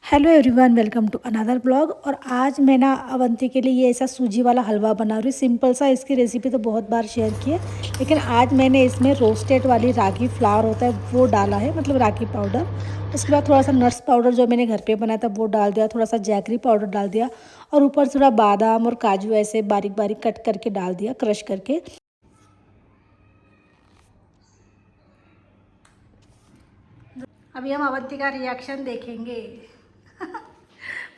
Hello everyone, welcome to another blog. और आज मैं ना अवंती के लिए ये ऐसा सूजी वाला हलवा बना रही हूँ। सिंपल सा, इसकी रेसिपी तो बहुत बार शेयर की है, लेकिन आज मैंने इसमें रोस्टेड वाली रागी फ्लावर होता है वो डाला है, मतलब रागी पाउडर। उसके बाद थोड़ा सा नट्स पाउडर जो मैंने घर पे बनाया था वो डाल दिया, थोड़ा सा जैगरी पाउडर डाल दिया, और ऊपर थोड़ा बादाम और काजू ऐसे बारीक बारीक कट करके डाल दिया, क्रश करके। अभी हम अवंती का रिएक्शन देखेंगे।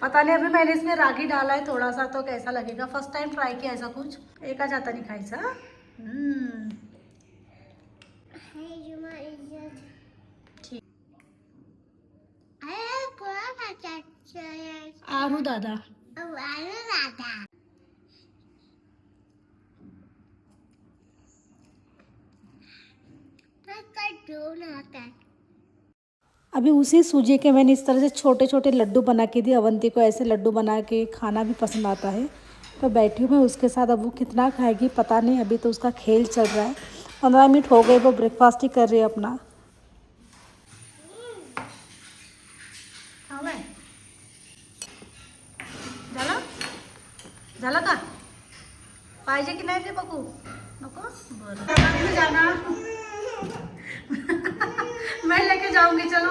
पता नहीं, अभी मैंने इसमें रागी डाला है थोड़ा सा, तो कैसा लगेगा। फर्स्ट टाइम ट्राई किया ऐसा कुछ, एका जाता नहीं खायचा। ठीक। आरू दादा अभी उसी सूजी के मैंने इस तरह से छोटे छोटे लड्डू बना के दिए अवंती को। ऐसे लड्डू बना के खाना भी पसंद आता है, तो बैठी हूँ मैं उसके साथ। अब वो कितना खाएगी पता नहीं, अभी तो उसका खेल चल रहा है। 15 मिनट हो गए, वो ब्रेकफास्ट ही कर रही है अपना। झालं का पाहिजे की नाही रे बघू नको बरं जाना। मैं लेके जाऊंगी, चलो।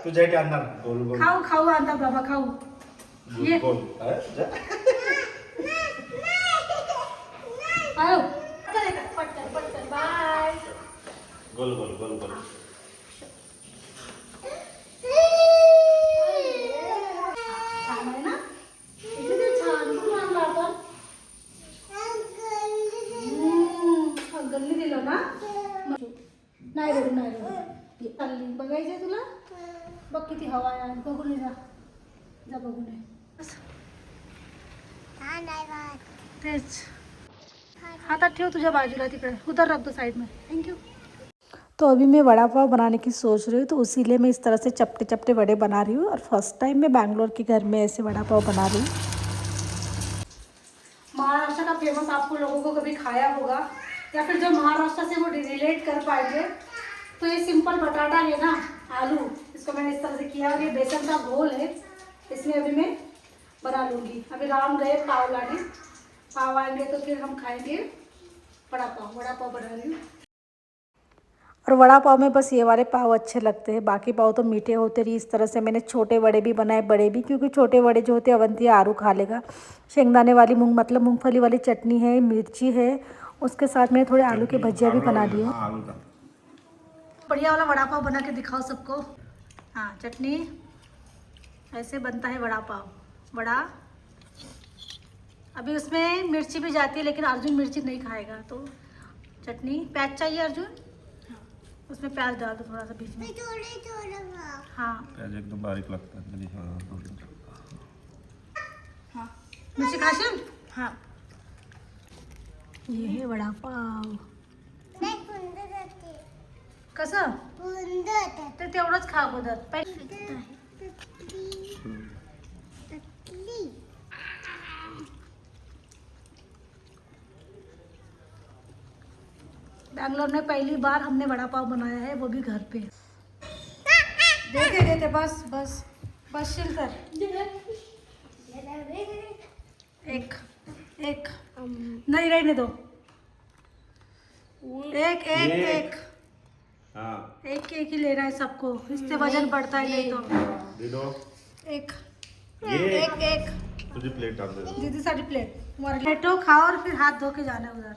तू जाके अंदर गोल गोल खाओ खाओ अंदर बाबा खाओ। ये गोल आओ पटकन पटकन बाय। गोल गोल गोल गोल छान आहे ना, किती छान खूप छान लागतं। गल्ली दिलं ना, नाही रडू नाही रडू। चालली बघायचंय तुला, बघ किती हवा आहे आज, बघून ये जा, जा बघून ये। तेच हातात ठेव तुझ्या बाजूला, तिकडे उधर रख दो साइड में। Thank you. तो अभी मैं वड़ा पाव बनाने की सोच रही हूँ, तो उसीलिए मैं इस तरह से चपटे चपटे वड़े बना रही हूँ। और फर्स्ट टाइम मैं बैंगलोर के घर में ऐसे वड़ा पाव बना रही हूँ। महाराष्ट्र का फेमस आपको लोगों को कभी खाया होगा, या फिर जो महाराष्ट्र से वो रिलेट कर पाएंगे, तो ये सिंपल बटाटा है ना, आलू, इसको मैंने इस तरह से किया। और ये बेसन का घोल है, इसमें अभी मैं बना लूँगी। अभी राम गए पाव लाने, पाव आएंगे तो फिर हम खाएंगे वड़ा पाव। वड़ा पाव बना रही हूँ। और वड़ा पाव में बस ये वाले पाव अच्छे लगते हैं, बाकी पाव तो मीठे होते रही। इस तरह से मैंने छोटे वड़े भी बनाए, बड़े भी, क्योंकि छोटे वड़े जो होते हैं अवंती आरू खा लेगा। शेंगदाने वाली मतलब मूंगफली वाली चटनी है, मिर्ची है, उसके साथ में थोड़े आलू के भजिया भी बना दिए। बढ़िया वाला वड़ा पाव बना के दिखाओ सबको। हाँ, चटनी ऐसे बनता है वड़ा पाव। वड़ा अभी उसमें मिर्ची भी जाती है, लेकिन अर्जुन मिर्ची नहीं खाएगा, तो चटनी। प्याज चाहिए अर्जुन, उसमें प्याज डाल दो थोड़ा सा बीच में। हाँ प्याज एकदम बारीक लगता है। हाँ, मिर्ची खाशील। हाँ, ये है वड़ा पाव। कसं ते तेवढंच खा अगोदर पहिले। बैंगलोर में पहली बार हमने वड़ा पाव बनाया है, वो भी घर पे। देते देते बस बस बस शिल कर। एक एक नहीं रहने दो। एक एक एक हाँ एक एक ही लेना है सबको, इससे वजन बढ़ता है नहीं तो। दे दो एक ये एक एक तुझी प्लेट डाल दे। दीदी सारी प्लेट प्लेटो खाओ, और फिर हाथ धो के जाना है उधर।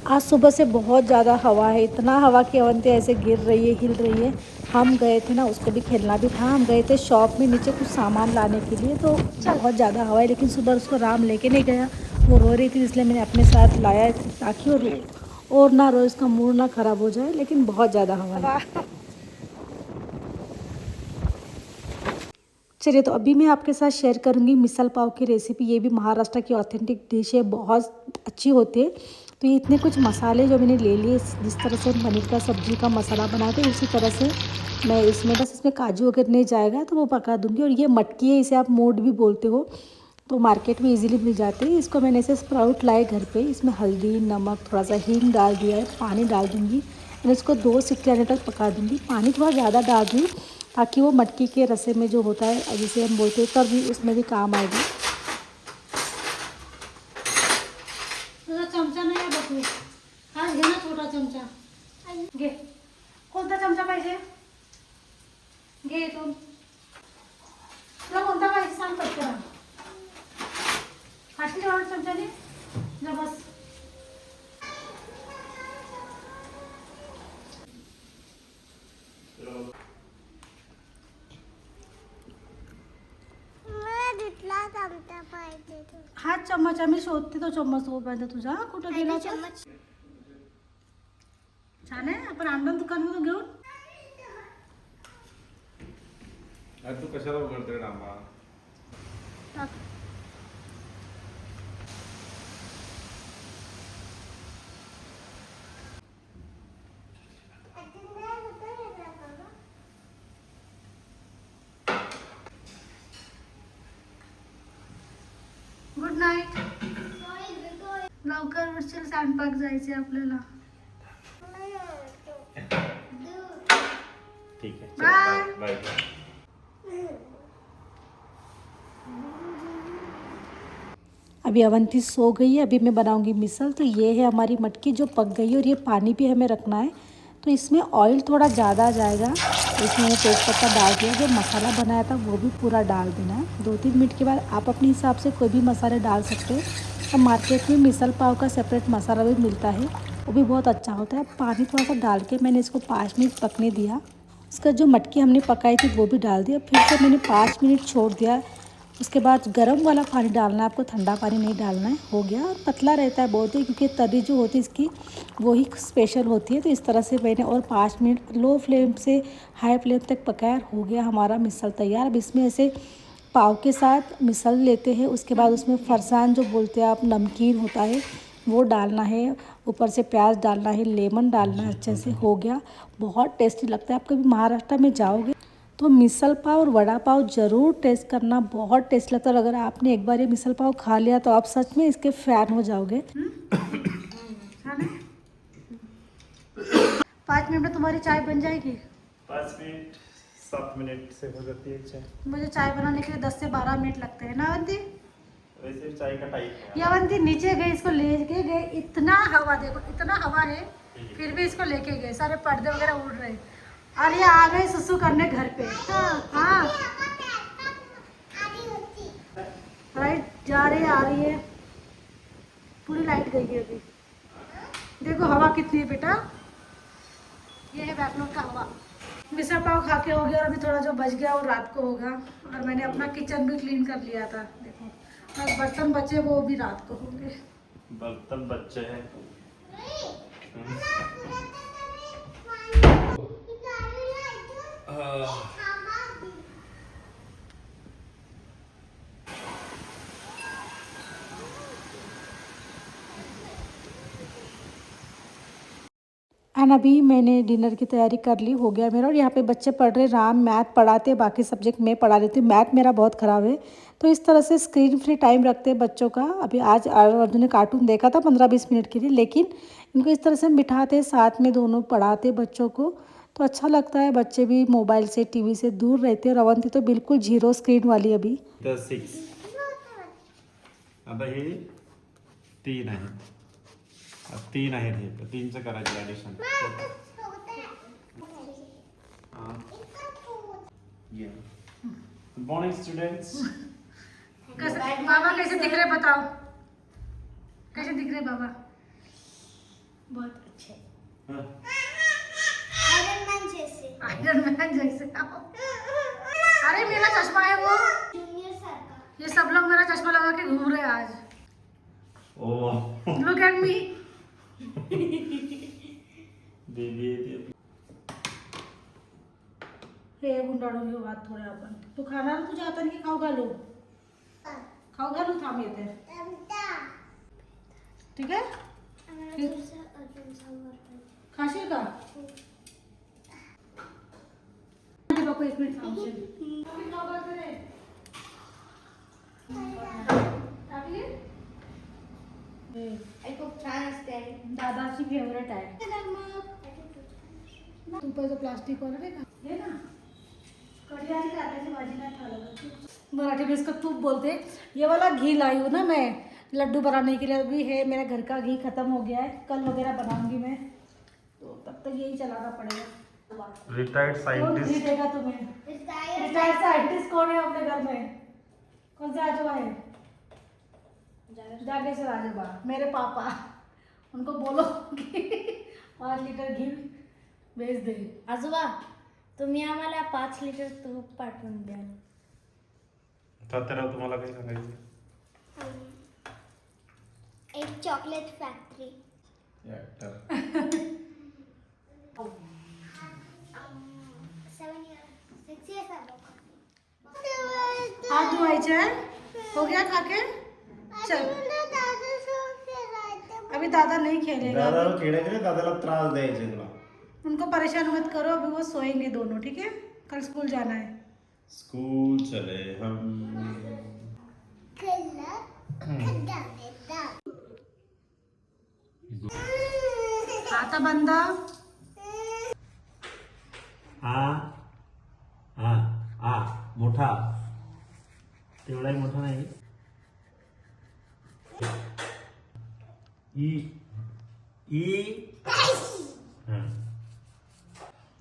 आज सुबह से बहुत ज़्यादा हवा है, इतना हवा की अवंती ऐसे गिर रही है, हिल रही है। हम गए थे ना, उसको भी खेलना भी था। हम गए थे शॉप में नीचे कुछ सामान लाने के लिए, तो बहुत ज़्यादा हवा है, लेकिन सुबह उसको राम लेके नहीं गया। वो रो रही थी, इसलिए मैंने अपने साथ लाया ताकि और ना रो, इसका मूड ना ख़राब हो जाए, लेकिन बहुत ज़्यादा हवा है। चलिए, तो अभी मैं आपके साथ शेयर करूंगी मिसल पाव की रेसिपी। ये भी महाराष्ट्र की ऑथेंटिक डिश है, बहुत अच्छी होती है। तो ये इतने कुछ मसाले जो मैंने ले लिए, जिस तरह से पनीर का सब्जी का मसाला बनाते हैं, उसी तरह से मैं इसमें बस इसमें काजू अगर नहीं जाएगा तो वो पका दूंगी। और ये मटकी है, इसे आप मोड भी बोलते हो। तो मार्केट में इजीली मिल जाते हैं। इसको मैंने ऐसे स्प्राउट लाए घर पे, इसमें हल्दी, नमक, थोड़ा सा हींग डाल दिया है, पानी डाल दूँगी और इसको 2 सीटी आने तक पका दूँगी। पानी थोड़ा ज़्यादा डाल दूँ ताकि वो मटकी के रसे में जो होता है, जिसे हम बोलते हैं, तब भी उसमें भी काम आएगी। चमचा नाही आहे बघू, हा घे ना छोटा चमचा, घे. कोणता चमचा पाहिजे? घे इथून. तुला कोणता पाहिजे सांग पटकन. खाशील एवढा चमच्याने? जा बस. हा चम्मच आम्ही शोधते, तो चम्मच तोपर्यंत तुझा कुठं गेला चम्मच. छान आहे. आपण आणलं दुकानमधून घेऊन. अरे तू कशाला उघडते डांबा? टाक. Good night. लवकर उठशील, स्वयंपाक जायचे आपल्याला. ठीक है, बाय बाय. अभी अवंती सो गई है। अभी मैं बनाऊंगी मिसल। तो ये है हमारी मटकी जो पक गई है और ये पानी भी हमें रखना है। तो इसमें ऑयल थोड़ा ज़्यादा जाएगा। तो इसमें मैंने तेज़पत्ता डाल दिया, जो मसाला बनाया था वो भी पूरा डाल देना है। 2-3 मिनट के बाद आप अपने हिसाब से कोई भी मसाले डाल सकते हैं। और मार्केट में मिसल पाव का सेपरेट मसाला भी मिलता है, वो भी बहुत अच्छा होता है। पानी थोड़ा सा डाल के मैंने इसको 5 मिनट पकने दिया। इसका जो मटकी हमने पकाई थी वो भी डाल दिया, फिर से मैंने 5 मिनट छोड़ दिया। उसके बाद गर्म वाला पानी डालना है आपको, ठंडा पानी नहीं डालना है। हो गया। और पतला रहता है बहुत ही, क्योंकि तरी जो होती है इसकी वो ही स्पेशल होती है। तो इस तरह से मैंने और 5 मिनट लो फ्लेम से हाई फ्लेम तक पकाया। हो गया हमारा मिसल तैयार। अब इसमें ऐसे पाव के साथ मिसल लेते हैं। उसके बाद उसमें फरसान जो बोलते हैं आप, नमकीन होता है, वो डालना है। ऊपर से प्याज डालना है, लेमन डालना है। अच्छे से हो गया। बहुत टेस्टी लगता है। आप कभी महाराष्ट्र में जाओगे तो मिसल पाव और वड़ा पाव ज़रूर टेस्ट करना, बहुत टेस्ट लगता है। और अगर आपने एक बार ये मिसल पाव खा लिया तो आप सच में इसके फ़ैन हो जाओगे। 5 मिनट में तुम्हारी चाय बन जाएगी। 5 मिनट 7 मिनट से हो जाती है चाय. मुझे चाय बनाने के लिए 10 से 12 मिनट लगते हैं ना अवंती? वैसे चाय का टाइम है. ये अवंती नीचे गए, इसको ले के गए, इतना हवा, देखो इतना हवा है, फिर भी इसको लेके गए। सारे पर्दे वगैरह उड़ रहे हैं और ये आ गए सुसु करने घर पे। हाँ, लाइट जा रही है, आ रही है, पूरी लाइट गई है अभी। देखो हवा कितनी है बेटा। ये है बैकनोट का हवा। मिसल पाव खा के हो गया और अभी थोड़ा जो बच गया वो रात को होगा। और मैंने अपना किचन भी क्लीन कर लिया था। देखो और बर्तन बचे वो भी रात को होंगे। बर्तन बच्चे हैं. एंड अभी मैंने डिनर की तैयारी कर ली, हो गया मेरा। और यहाँ पे बच्चे पढ़ रहे, राम मैथ पढ़ाते, बाकी सब्जेक्ट मैं पढ़ा लेती हूँ। मैथ मेरा बहुत ख़राब है। तो इस तरह से स्क्रीन फ्री टाइम रखते हैं बच्चों का। अभी आज अर्जुन ने कार्टून देखा था 15-20 मिनट के लिए, लेकिन इनको इस तरह से हम बिठाते साथ में, दोनों पढ़ाते बच्चों को, तो अच्छा लगता है। बच्चे भी मोबाइल से, टीवी से दूर रहते हैं। और अवंती तो बिल्कुल 0 स्क्रीन वाली अभी। 6. आता हे 3 आहेत. 3 आहेत हे. 3चं करायचं ॲडिशन. Good morning students. बाबा कैसे दिख रहे बताओ, कैसे दिख रहे बाबा? बहुत अच्छे, आयरन मैन जैसे। अरे मेरा चश्मा है वो, ये सब लोग मेरा चश्मा लगा के घूम रहे हैं आज। Oh look at me. Baby हे गुंडाळून घेऊ हात थोडे आपण. तू खाणार तुझ्या हाताने की खाऊ घालू? खाऊ घालू, थांब येते. ठीक आहे, खाशील का? बापू 1 मिनिट थांबशील. ऊपर जो प्लास्टिक वाला नाही का हे ना कढी आणि कांद्याची भाजी नाही खाला मराठी में इसको तूप बोलते हैं। ये वाला घी लाई हूँ ना मैं लड्डू बनाने के लिए, अभी है मेरा घर का घी खत्म हो गया है, कल वगैरह बनाऊंगी मैं, तो तब तक यही चलाना पड़ेगा। रिटायर्ड कौन साइंटिस्ट घी देगा तुम्हें? रिटायर्ड साइंटिस्ट कौन है अपने घर में? कौन से आजोबा है? जागेश्वर आजोबा, मेरे पापा, उनको बोलो कि 5 लिटर घी भेज दे। आजोबा तुम्ही आम्हाला 5 लिटर तूप पाठवून द्या. तात्याराव तुम्हाला काय सांगायचं? एक चॉकलेट फैक्ट्री. हाथ धुवायचे है? हो गया खा के? चल अभी दादा नहीं खेलेगा, दादाला खेळायचे, दादाला त्रास द्यायचे तुला. उनको परेशान मत करो, अभी वो सोएंगे दोनों, ठीक है? कल स्कूल जाना है। स्कूल चले हम. आता बंद। मोठा तेवढाही मोठा नाही.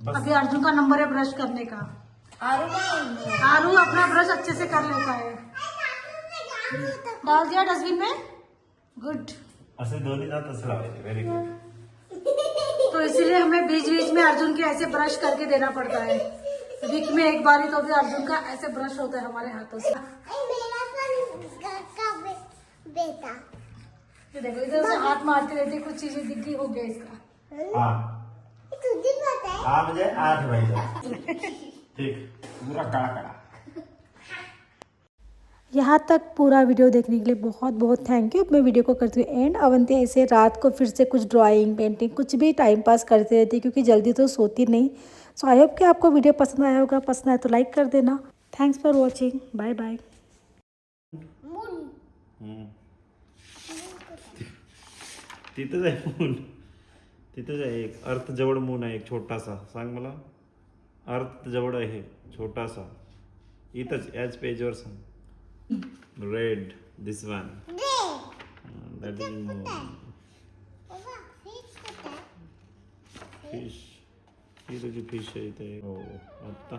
अभी अर्जुन का नंबर है ब्रश करने का। आरू अपना ब्रश अच्छे से कर लेता है। डाल दिया डस्टबिन में, गुड। असे दोन्ही दात असं लावायचे. Very good. तो इसीलिए हमें बीच बीच में अर्जुन के ऐसे ब्रश करके देना पड़ता है। वीक में एक बार ही तो भी अर्जुन का ऐसे ब्रश होता है हमारे हाथों से। बेटा ये देखो इधर से हाथ मारते रहते, कुछ चीजें दिख गई, हो गया इसका। तुझे पता है हा म्हणजे 8 व्हायचा. ठीक. पूरा काळा काळा. यहाँ तक पूरा वीडियो देखने के लिए बहुत बहुत थैंक यू। अब मैं वीडियो को करती हूँ एंड। अवंती ऐसे रात को फिर से कुछ ड्राइंग पेंटिंग कुछ भी टाइम पास करते रहती है क्योंकि जल्दी तो सोती नहीं। सो आई होप कि आपको वीडियो पसंद आया होगा। पसंद आया तो लाइक कर देना। Thanks for watching. Bye bye. तिथंच आहे मून. तिथंच आहे एक अर्थ जवळ मून आहे एक छोटासा. सांग मला. अर्थ जवळ आहे छोटासा. इथंच याच पेजवर सांग. Read this one. That is moon. Fish. ही तुझी फिश आहे इथे. हो आता